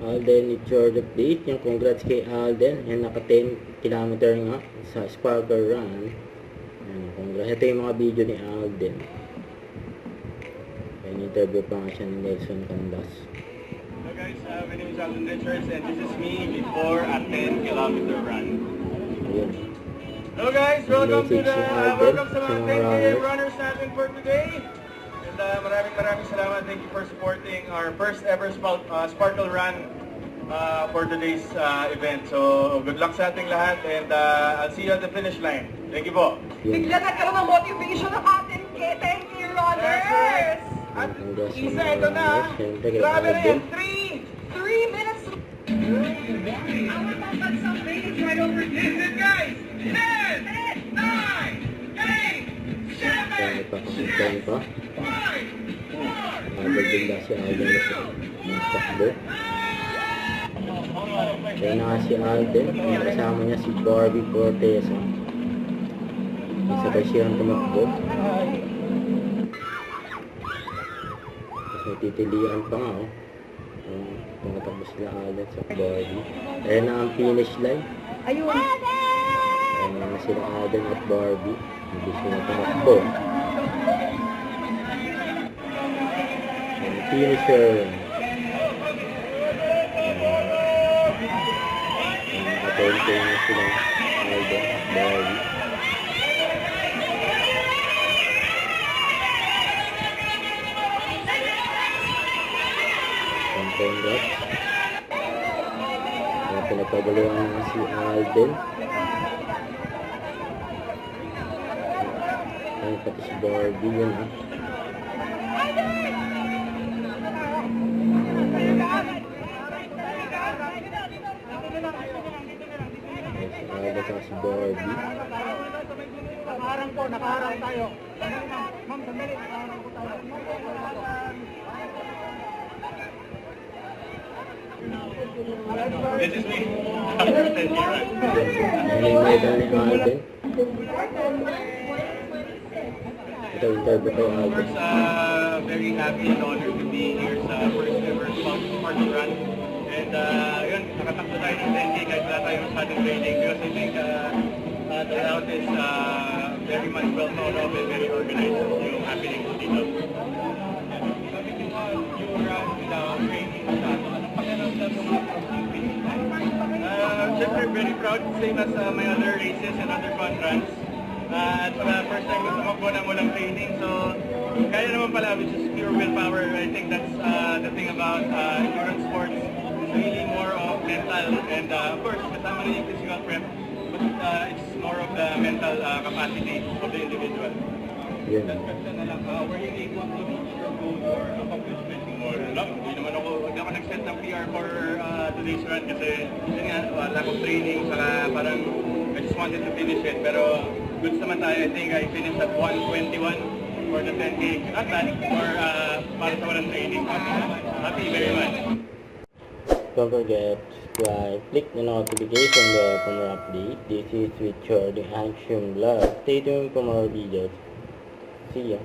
Alden, it's your update. Yung congrats kay Alden. Yan, naka 10 kilometer nga sa Sparkle Run. Yan, congrats. Ito yung mga video ni Alden. Yan, interview pa nga siya ni Nelson Candas. Hello guys, my name is Alden Richards and this is me before a 10-kilometer run. Ayan. Hello guys, welcome sa mga 10K runners natin for today. And maraming salamat. Thank you for supporting our first ever Sparkle Run for today's event. So, good luck sa ating lahat and I'll see you at the finish line. Thank you po. Bigla nagkaroon ng motivation ng ating 10K runners! At isa, ito na. Grabe na yan. 3 minutes. Ang mapapansang ladies right over here. Listen guys! 10, 9, 8, 7, 6, 5, 4, Nagaganda si Alden sa takbo. Kaya na si Alden. Kasama niya si Barbie Cortez. Sabay siyang tumakbo. Tapos may titilian pa nga. Tumatakbo sila Alden sa Barbie. Ayan na ang finish line. Ayun. Ayan na sila Alden at Barbie. Hindi sila tumakbo. Finisher. Nakatente na sila Alden at Barbie. Congrats. Kaya pinagpagaluhan na si Alden. Ay, pati si Barbie yun ha. Nakaharang si Barbie. Nakaharang tayo. Ma'am, sandali, nakaharang po tayo. This is me. After 10 years. Ano yung medal ni Alden? Ito, interview kay Alden. Of course, very happy and honored to be here sa first ever Sparkle Run. And yun, nakatakbo tayo ng 10K kahit wala tayong masyadong training because I think the route is very much well thought of and very organized yung happenings dito. Sabi ko yung run without training sa pakiramdam mo. Siyempre, very proud, same as my other races and other fun runs. At first time ko tumakbo ng walang training, so kaya naman pala, which is pure willpower. I think that's the thing about endurance sports. Really more of mental and of course kasama rin yung physical prep, but it's more of the mental capacity of the individual. Yun. That question na lang, were you able to reach your goal or accomplishment more? Hindi naman ako nag-set ng PR for today's run kasi yun nga, lack of training, saka parang I just wanted to finish it, pero goods naman tayo. I think I finished at 1:21 for the 10K. Not bad for para sa walang training. Happy very much. Don't forget to subscribe, click the notification bell for more updates. This is Richard, the Action Vlog. Stay tuned for more videos. See ya.